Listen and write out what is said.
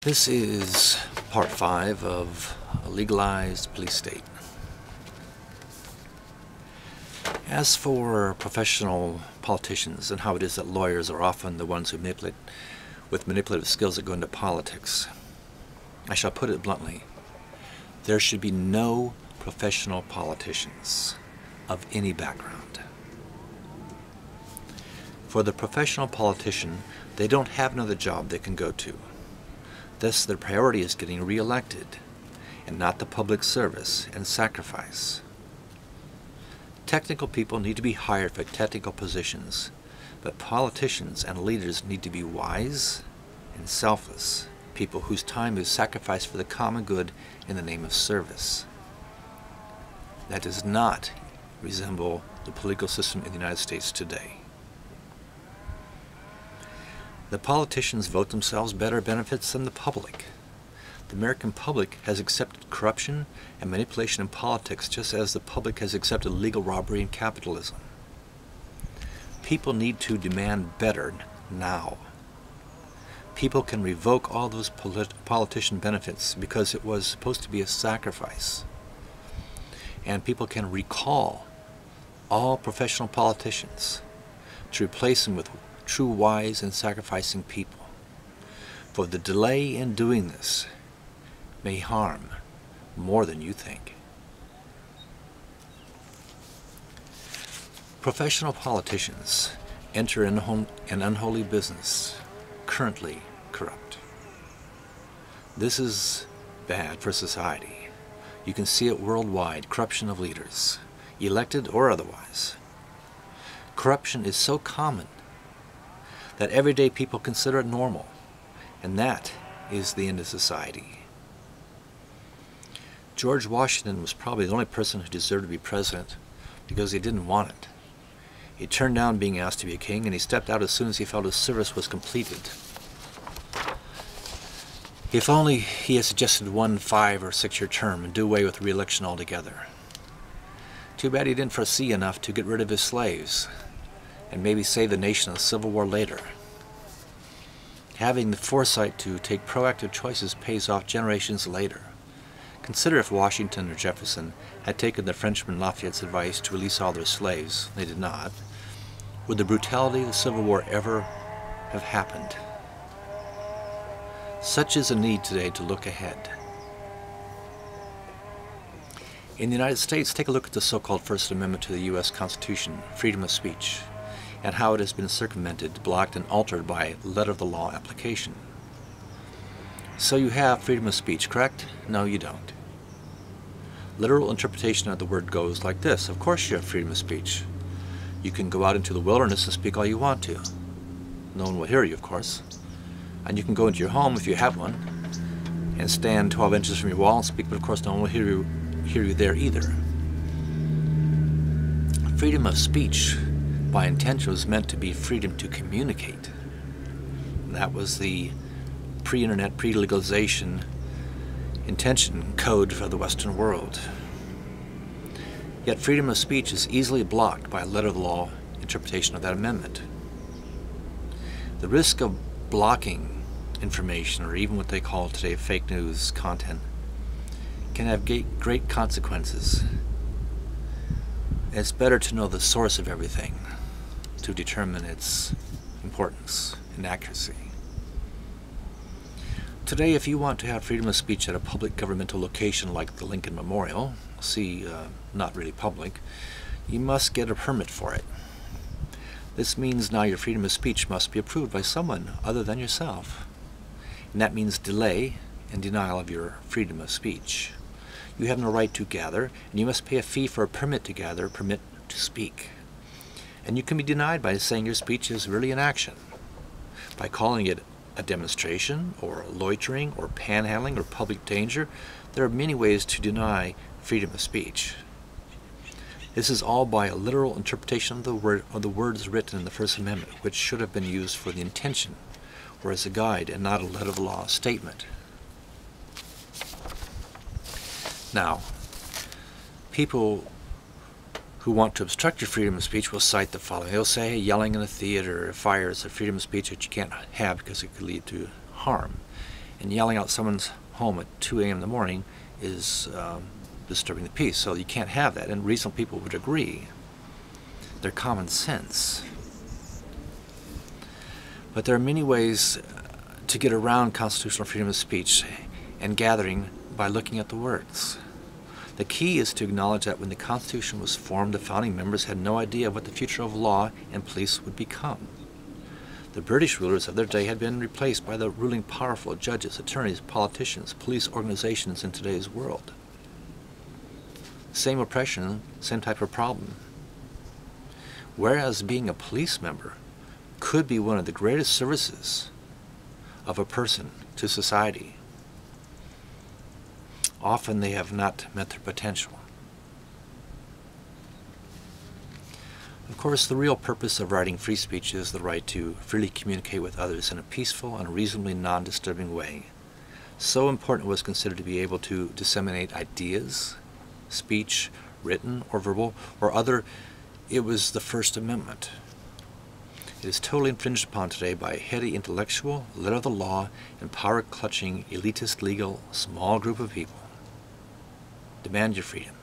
This is part 5 of a legalized police state. As for professional politicians and how it is that lawyers are often the ones who manipulate with manipulative skills that go into politics, I shall put it bluntly, there should be no professional politicians of any background. For the professional politician, they don't have another job they can go to. Thus, their priority is getting re-elected, and not the public service and sacrifice. Technical people need to be hired for technical positions, but politicians and leaders need to be wise and selfless, people whose time is sacrificed for the common good in the name of service. That does not resemble the political system in the United States today. The politicians vote themselves better benefits than the public. The American public has accepted corruption and manipulation in politics just as the public has accepted legal robbery and capitalism. People need to demand better now. People can revoke all those politician benefits because it was supposed to be a sacrifice. And people can recall all professional politicians to replace them with true wise and sacrificing people. For the delay in doing this may harm more than you think. Professional politicians enter an unholy business, currently corrupt. This is bad for society. You can see it worldwide, corruption of leaders, elected or otherwise. Corruption is so common that everyday people consider it normal, and that is the end of society. George Washington was probably the only person who deserved to be president because he didn't want it. He turned down being asked to be a king, and he stepped out as soon as he felt his service was completed. If only he had suggested 1 5- or 6-year term and do away with re-election altogether. Too bad he didn't foresee enough to get rid of his slaves and maybe save the nation of the Civil War later. Having the foresight to take proactive choices pays off generations later. Consider if Washington or Jefferson had taken the Frenchman Lafayette's advice to release all their slaves. They did not. Would the brutality of the Civil War ever have happened? Such is a need today to look ahead. In the United States, take a look at the so-called First Amendment to the U.S. Constitution, freedom of speech, and how it has been circumvented, blocked, and altered by letter-of-the-law application. So you have freedom of speech, correct? No, you don't. Literal interpretation of the word goes like this. Of course you have freedom of speech. You can go out into the wilderness and speak all you want to. No one will hear you, of course. And you can go into your home, if you have one, and stand 12 inches from your wall and speak, but of course no one will hear you there either. Freedom of speech by intention was meant to be freedom to communicate. That was the pre-internet, pre-legalization intention code for the Western world. Yet freedom of speech is easily blocked by a letter-of-the-law interpretation of that amendment. The risk of blocking information, or even what they call today fake news content, can have great consequences. It's better to know the source of everything to determine its importance and accuracy. Today, if you want to have freedom of speech at a public governmental location like the Lincoln Memorial, not really public, you must get a permit for it. This means now your freedom of speech must be approved by someone other than yourself. And that means delay and denial of your freedom of speech. You have no right to gather, and you must pay a fee for a permit to gather, a permit to speak. And you can be denied by saying your speech is really an action, by calling it a demonstration, or loitering, or panhandling, or public danger. There are many ways to deny freedom of speech. This is all by a literal interpretation of the words written in the First Amendment, which should have been used for the intention, or as a guide, and not a letter-of-the-law statement. Now, people who want to obstruct your freedom of speech will cite the following. They'll say, hey, yelling in a theater or fire is a freedom of speech that you can't have because it could lead to harm. And yelling out someone's home at 2 a.m. in the morning is disturbing the peace. So you can't have that, and reasonable people would agree. They're common sense. But there are many ways to get around constitutional freedom of speech and gathering by looking at the words. The key is to acknowledge that when the Constitution was formed, the founding members had no idea what the future of law and police would become. The British rulers of their day had been replaced by the ruling powerful judges, attorneys, politicians, police organizations in today's world. Same oppression, same type of problem. Whereas being a police member could be one of the greatest services of a person to society, often they have not met their potential. Of course, the real purpose of writing free speech is the right to freely communicate with others in a peaceful and reasonably non-disturbing way. So important it was considered to be able to disseminate ideas, speech, written or verbal, or other. It was the First Amendment. It is totally infringed upon today by a heady intellectual, letter of the law, and power-clutching, elitist, legal, small group of people. Demand your freedom.